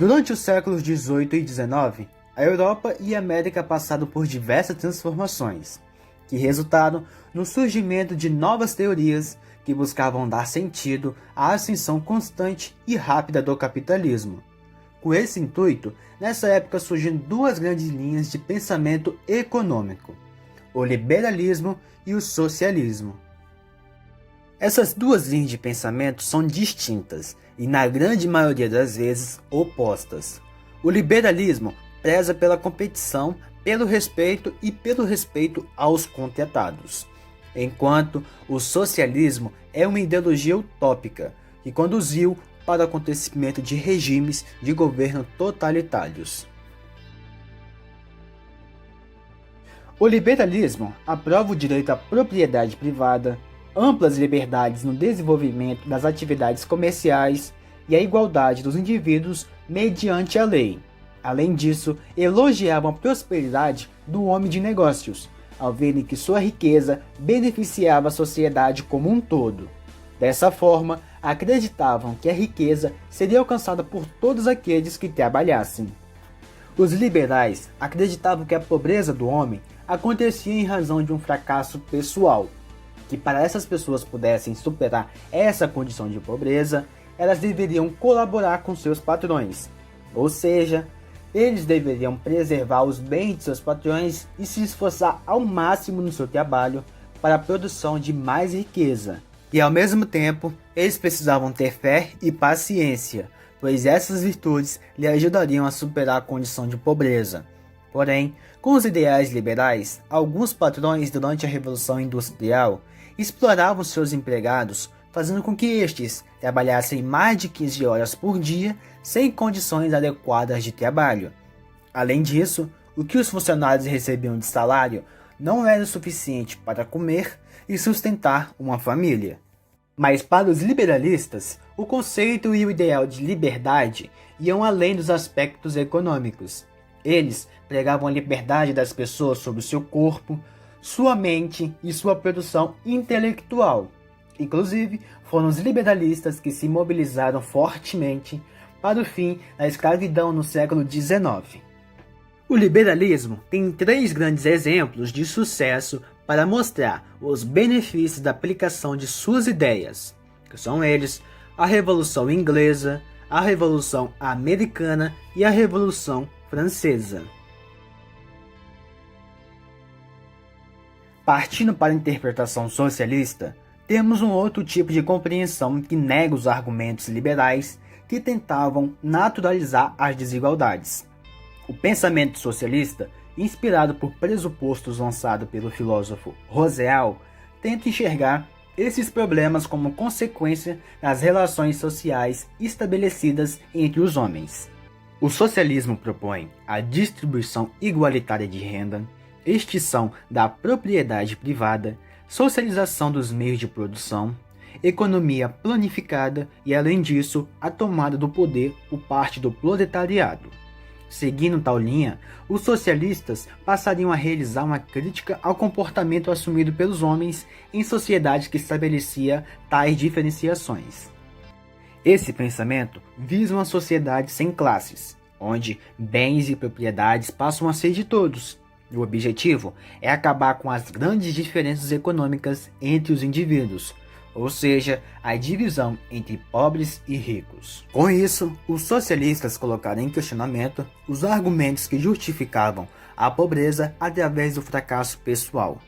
Durante os séculos XVIII e XIX, a Europa e a América passaram por diversas transformações, que resultaram no surgimento de novas teorias que buscavam dar sentido à ascensão constante e rápida do capitalismo. Com esse intuito, nessa época surgiram duas grandes linhas de pensamento econômico: o liberalismo e o socialismo. Essas duas linhas de pensamento são distintas e, na grande maioria das vezes, opostas. O liberalismo preza pela competição, pelo respeito aos contratados, enquanto o socialismo é uma ideologia utópica que conduziu para o acontecimento de regimes de governo totalitários. O liberalismo aprova o direito à propriedade privada, amplas liberdades no desenvolvimento das atividades comerciais e a igualdade dos indivíduos mediante a lei. Além disso, elogiavam a prosperidade do homem de negócios, ao verem que sua riqueza beneficiava a sociedade como um todo. Dessa forma, acreditavam que a riqueza seria alcançada por todos aqueles que trabalhassem. Os liberais acreditavam que a pobreza do homem acontecia em razão de um fracasso pessoal, que para essas pessoas pudessem superar essa condição de pobreza, elas deveriam colaborar com seus patrões, ou seja, eles deveriam preservar os bens de seus patrões e se esforçar ao máximo no seu trabalho para a produção de mais riqueza. E ao mesmo tempo, eles precisavam ter fé e paciência, pois essas virtudes lhe ajudariam a superar a condição de pobreza. Porém, com os ideais liberais, alguns patrões durante a Revolução Industrial exploravam seus empregados, fazendo com que estes trabalhassem mais de 15 horas por dia sem condições adequadas de trabalho. Além disso, o que os funcionários recebiam de salário não era o suficiente para comer e sustentar uma família. Mas para os liberalistas, o conceito e o ideal de liberdade iam além dos aspectos econômicos. Eles pregavam a liberdade das pessoas sobre o seu corpo, sua mente e sua produção intelectual. Inclusive, foram os liberalistas que se mobilizaram fortemente para o fim da escravidão no século XIX. O liberalismo tem três grandes exemplos de sucesso para mostrar os benefícios da aplicação de suas ideias, que são eles a Revolução Inglesa, a Revolução Americana e a Revolução Francesa. Partindo para a interpretação socialista, temos um outro tipo de compreensão que nega os argumentos liberais que tentavam naturalizar as desigualdades. O pensamento socialista, inspirado por pressupostos lançados pelo filósofo Rousseau, tenta enxergar esses problemas como consequência das relações sociais estabelecidas entre os homens. O socialismo propõe a distribuição igualitária de renda, extinção da propriedade privada, socialização dos meios de produção, economia planificada e, além disso, a tomada do poder por parte do proletariado. Seguindo tal linha, os socialistas passariam a realizar uma crítica ao comportamento assumido pelos homens em sociedade que estabelecia tais diferenciações. Esse pensamento visa uma sociedade sem classes, onde bens e propriedades passam a ser de todos. O objetivo é acabar com as grandes diferenças econômicas entre os indivíduos, ou seja, a divisão entre pobres e ricos. Com isso, os socialistas colocaram em questionamento os argumentos que justificavam a pobreza através do fracasso pessoal,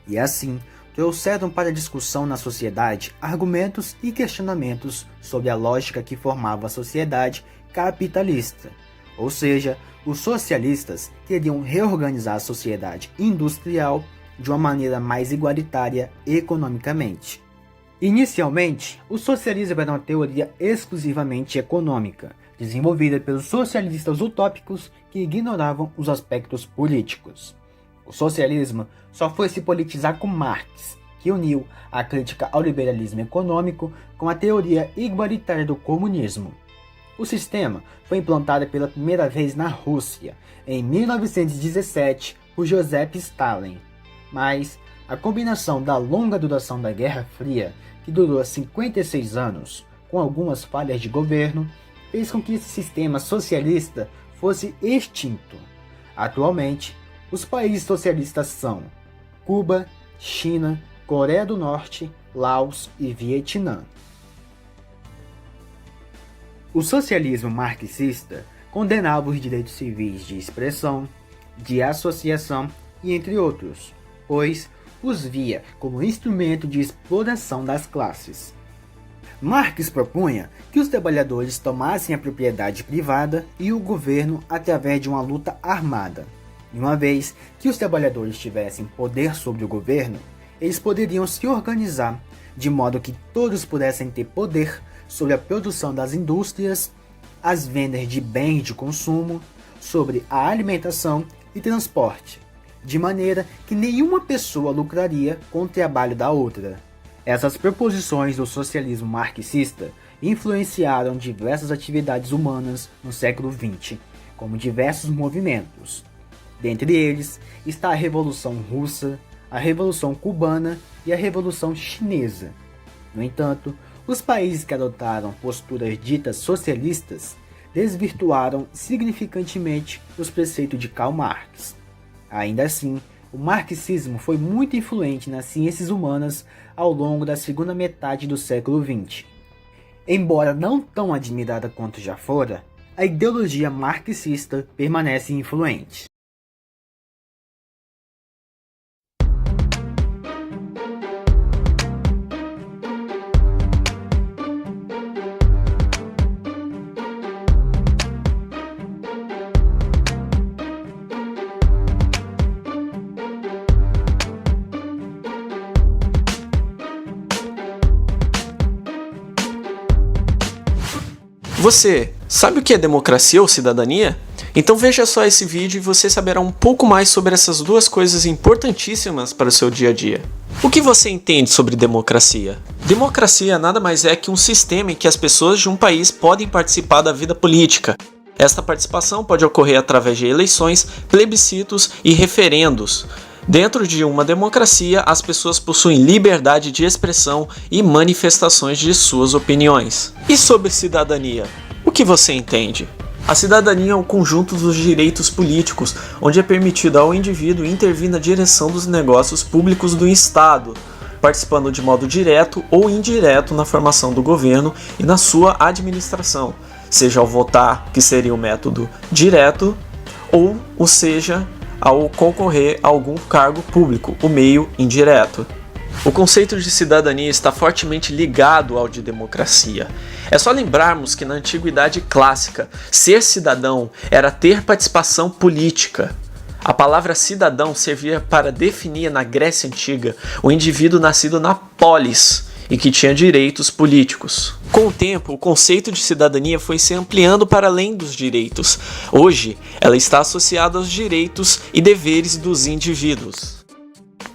e assim trouxeram para discussão na sociedade argumentos e questionamentos sobre a lógica que formava a sociedade capitalista. Ou seja, os socialistas queriam reorganizar a sociedade industrial de uma maneira mais igualitária economicamente. Inicialmente, o socialismo era uma teoria exclusivamente econômica, desenvolvida pelos socialistas utópicos que ignoravam os aspectos políticos. O socialismo só foi se politizar com Marx, que uniu a crítica ao liberalismo econômico com a teoria igualitária do comunismo. O sistema foi implantado pela primeira vez na Rússia, em 1917, por Joseph Stalin, mas a combinação da longa duração da Guerra Fria, que durou 56 anos, com algumas falhas de governo, fez com que esse sistema socialista fosse extinto. Atualmente, os países socialistas são Cuba, China, Coreia do Norte, Laos e Vietnã. O socialismo marxista condenava os direitos civis de expressão, de associação e entre outros, pois os via como instrumento de exploração das classes. Marx propunha que os trabalhadores tomassem a propriedade privada e o governo através de uma luta armada. E uma vez que os trabalhadores tivessem poder sobre o governo, eles poderiam se organizar de modo que todos pudessem ter poder sobre a produção das indústrias, as vendas de bens de consumo, sobre a alimentação e transporte, de maneira que nenhuma pessoa lucraria com o trabalho da outra. Essas proposições do socialismo marxista influenciaram diversas atividades humanas no século XX, como diversos movimentos. Dentre eles está a Revolução Russa, a Revolução Cubana e a Revolução Chinesa. No entanto, os países que adotaram posturas ditas socialistas desvirtuaram significantemente os preceitos de Karl Marx. Ainda assim, o marxismo foi muito influente nas ciências humanas ao longo da segunda metade do século XX. Embora não tão admirada quanto já fora, a ideologia marxista permanece influente. Você sabe o que é democracia ou cidadania? Então veja só esse vídeo e você saberá um pouco mais sobre essas duas coisas importantíssimas para o seu dia a dia. O que você entende sobre democracia? Democracia nada mais é que um sistema em que as pessoas de um país podem participar da vida política. Esta participação pode ocorrer através de eleições, plebiscitos e referendos. Dentro de uma democracia, as pessoas possuem liberdade de expressão e manifestações de suas opiniões. E sobre cidadania? O que você entende? A cidadania é o conjunto dos direitos políticos, onde é permitido ao indivíduo intervir na direção dos negócios públicos do Estado, participando de modo direto ou indireto na formação do governo e na sua administração, seja ao votar, que seria o método direto, ou seja, ao concorrer a algum cargo público, o meio indireto. O conceito de cidadania está fortemente ligado ao de democracia. É só lembrarmos que na antiguidade clássica, ser cidadão era ter participação política. A palavra cidadão servia para definir na Grécia Antiga o indivíduo nascido na polis e que tinha direitos políticos. Com o tempo, o conceito de cidadania foi se ampliando para além dos direitos. Hoje, ela está associada aos direitos e deveres dos indivíduos.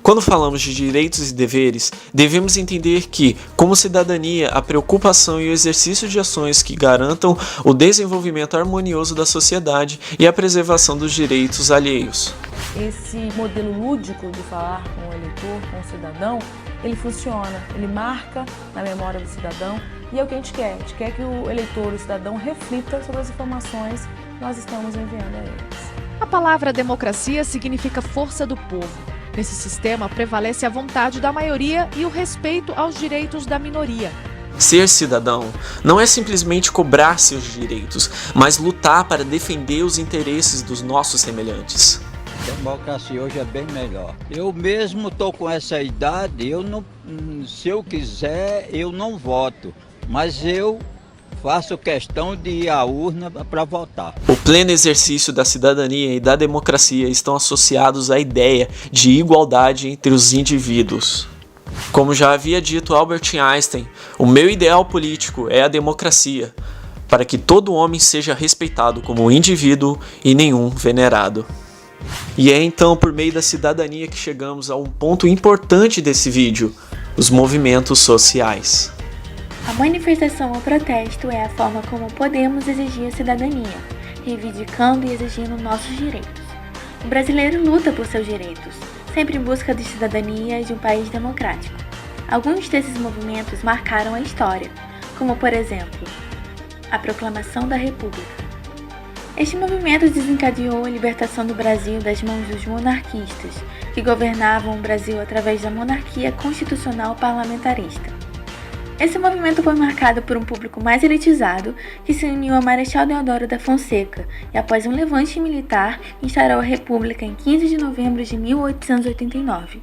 Quando falamos de direitos e deveres, devemos entender que, como cidadania, a preocupação e o exercício de ações que garantam o desenvolvimento harmonioso da sociedade e a preservação dos direitos alheios. Esse modelo lúdico de falar com o eleitor, com o cidadão, ele funciona, ele marca na memória do cidadão e é o que a gente quer. A gente quer que o eleitor, o cidadão, reflita sobre as informações que nós estamos enviando a eles. A palavra democracia significa força do povo. Nesse sistema prevalece a vontade da maioria e o respeito aos direitos da minoria. Ser cidadão não é simplesmente cobrar seus direitos, mas lutar para defender os interesses dos nossos semelhantes. A democracia hoje é bem melhor. Eu mesmo estou com essa idade, se eu quiser, eu não voto, mas eu faço questão de ir à urna para votar. O pleno exercício da cidadania e da democracia estão associados à ideia de igualdade entre os indivíduos. Como já havia dito Albert Einstein, o meu ideal político é a democracia, para que todo homem seja respeitado como indivíduo e nenhum venerado. E é então por meio da cidadania que chegamos a um ponto importante desse vídeo, os movimentos sociais. A manifestação ou protesto é a forma como podemos exigir a cidadania, reivindicando e exigindo nossos direitos. O brasileiro luta por seus direitos, sempre em busca de cidadania de um país democrático. Alguns desses movimentos marcaram a história, como por exemplo, a Proclamação da República. Este movimento desencadeou a libertação do Brasil das mãos dos monarquistas, que governavam o Brasil através da monarquia constitucional parlamentarista. Esse movimento foi marcado por um público mais elitizado, que se uniu a Marechal Deodoro da Fonseca e, após um levante militar, instaurou a República em 15 de novembro de 1889.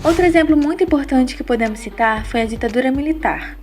Outro exemplo muito importante que podemos citar foi a ditadura militar.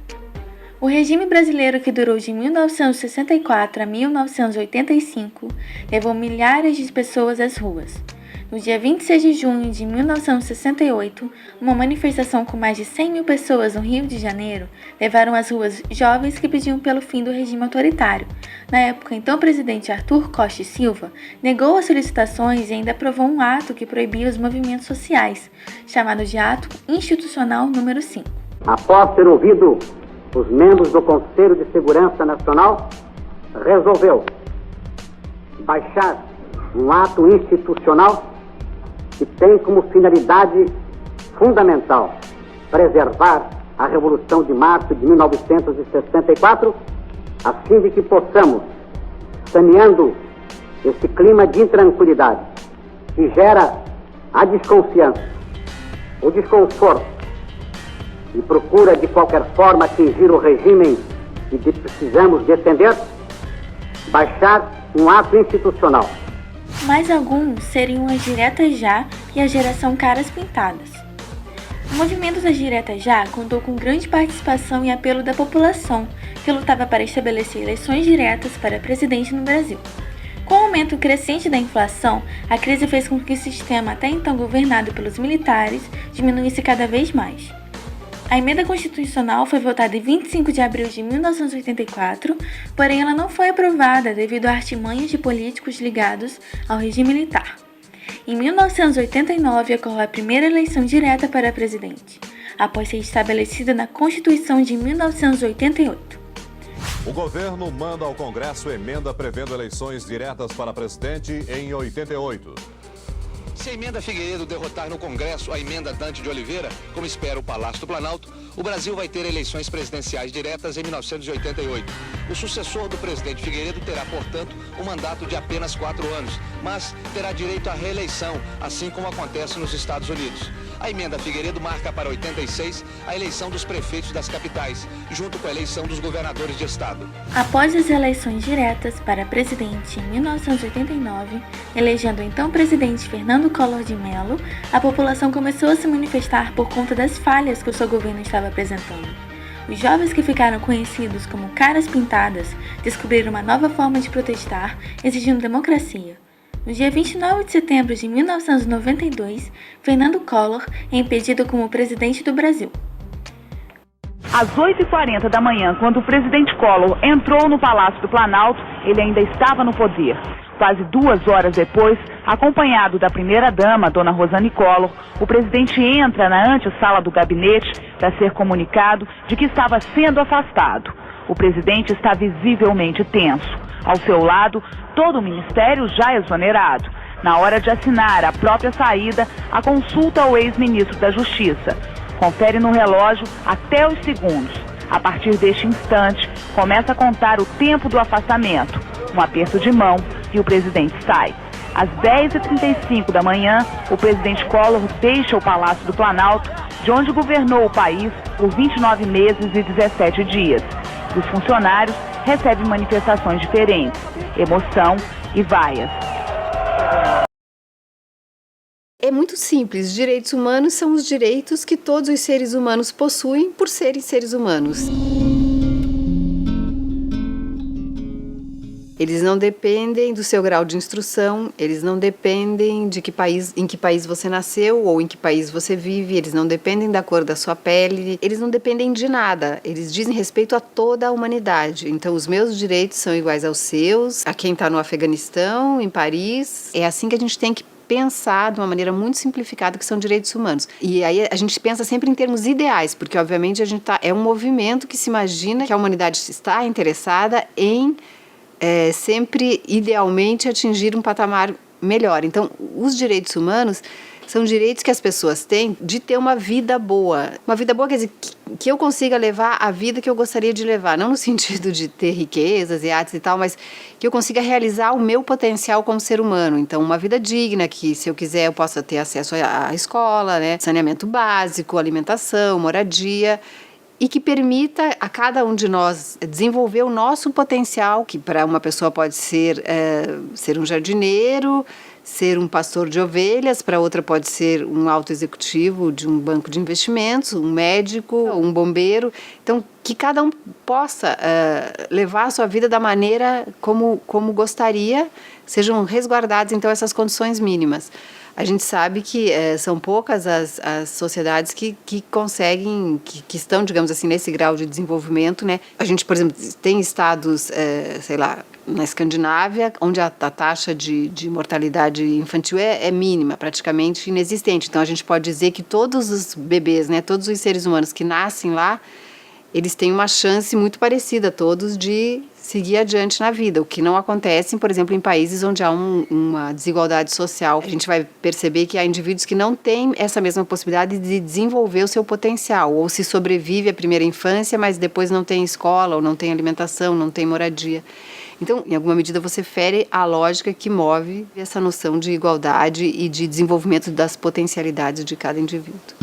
O regime brasileiro, que durou de 1964 a 1985, levou milhares de pessoas às ruas. No dia 26 de junho de 1968, uma manifestação com mais de 100 mil pessoas no Rio de Janeiro levaram às ruas jovens que pediam pelo fim do regime autoritário. Na época, então presidente Arthur Costa e Silva negou as solicitações e ainda aprovou um ato que proibia os movimentos sociais, chamado de Ato Institucional número 5. Após ter ouvido os membros do Conselho de Segurança Nacional, resolveu baixar um ato institucional que tem como finalidade fundamental preservar a Revolução de Março de 1964, a fim de que possamos, saneando esse clima de intranquilidade que gera a desconfiança, o desconforto e procura de qualquer forma atingir o regime que precisamos defender, baixar um ato institucional. Mais alguns seriam as Diretas Já e a Geração Caras Pintadas. O movimento das Diretas Já contou com grande participação e apelo da população, que lutava para estabelecer eleições diretas para presidente no Brasil. Com o aumento crescente da inflação, a crise fez com que o sistema até então governado pelos militares diminuísse cada vez mais. A emenda constitucional foi votada em 25 de abril de 1984, porém ela não foi aprovada devido a artimanhas de políticos ligados ao regime militar. Em 1989 ocorreu a primeira eleição direta para presidente, após ser estabelecida na Constituição de 1988. O governo manda ao Congresso emenda prevendo eleições diretas para presidente em 88. Se a emenda Figueiredo derrotar no Congresso a emenda Dante de Oliveira, como espera o Palácio do Planalto, o Brasil vai ter eleições presidenciais diretas em 1988. O sucessor do presidente Figueiredo terá, portanto, um mandato de apenas 4 anos, mas terá direito à reeleição, assim como acontece nos Estados Unidos. A emenda Figueiredo marca para 86 a eleição dos prefeitos das capitais, junto com a eleição dos governadores de estado. Após as eleições diretas para presidente em 1989, elegendo o então presidente Fernando Collor de Mello, a população começou a se manifestar por conta das falhas que o seu governo estava apresentando. Os jovens que ficaram conhecidos como Caras Pintadas descobriram uma nova forma de protestar, exigindo democracia. No dia 29 de setembro de 1992, Fernando Collor é impedido como presidente do Brasil. Às 8h40 da manhã, quando o presidente Collor entrou no Palácio do Planalto, ele ainda estava no poder. Quase 2 horas depois, acompanhado da primeira-dama, dona Rosane Collor, o presidente entra na antessala do gabinete para ser comunicado de que estava sendo afastado. O presidente está visivelmente tenso. Ao seu lado, todo o ministério já exonerado. Na hora de assinar a própria saída, a consulta ao ex-ministro da Justiça. Confere no relógio até os segundos. A partir deste instante, começa a contar o tempo do afastamento. Um aperto de mão e o presidente sai. Às 10h35 da manhã, o presidente Collor deixa o Palácio do Planalto, de onde governou o país por 29 meses e 17 dias. Os funcionários recebem manifestações diferentes, emoção e vaias. É muito simples. Direitos humanos são os direitos que todos os seres humanos possuem por serem seres humanos. Eles não dependem do seu grau de instrução, eles não dependem de em que país você nasceu ou em que país você vive, eles não dependem da cor da sua pele, eles não dependem de nada, eles dizem respeito a toda a humanidade. Então os meus direitos são iguais aos seus, a quem está no Afeganistão, em Paris. É assim que a gente tem que pensar de uma maneira muito simplificada que são direitos humanos. E aí a gente pensa sempre em termos ideais, porque obviamente é um movimento que se imagina que a humanidade está interessada em sempre, idealmente, atingir um patamar melhor. Então, os direitos humanos são direitos que as pessoas têm de ter uma vida boa. Uma vida boa quer dizer que eu consiga levar a vida que eu gostaria de levar, não no sentido de ter riquezas e artes e tal, mas que eu consiga realizar o meu potencial como ser humano. Então, uma vida digna, que se eu quiser eu possa ter acesso à escola, né, saneamento básico, alimentação, moradia, e que permita a cada um de nós desenvolver o nosso potencial, que para uma pessoa pode ser ser um jardineiro, ser um pastor de ovelhas, para outra pode ser um alto executivo de um banco de investimentos, um médico, um bombeiro. Então, que cada um possa levar a sua vida da maneira como gostaria, sejam resguardadas, então, essas condições mínimas. A gente sabe que são poucas as sociedades que conseguem, que estão, digamos assim, nesse grau de desenvolvimento, né? A gente, por exemplo, tem estados, sei lá, na Escandinávia, onde a taxa de mortalidade infantil é mínima, praticamente inexistente. Então, a gente pode dizer que todos os bebês, né, todos os seres humanos que nascem lá, eles têm uma chance muito parecida, todos, de seguir adiante na vida, o que não acontece, por exemplo, em países onde há uma desigualdade social. A gente vai perceber que há indivíduos que não têm essa mesma possibilidade de desenvolver o seu potencial, ou se sobrevive à primeira infância, mas depois não tem escola, ou não tem alimentação, não tem moradia. Então, em alguma medida, você fere a lógica que move essa noção de igualdade e de desenvolvimento das potencialidades de cada indivíduo.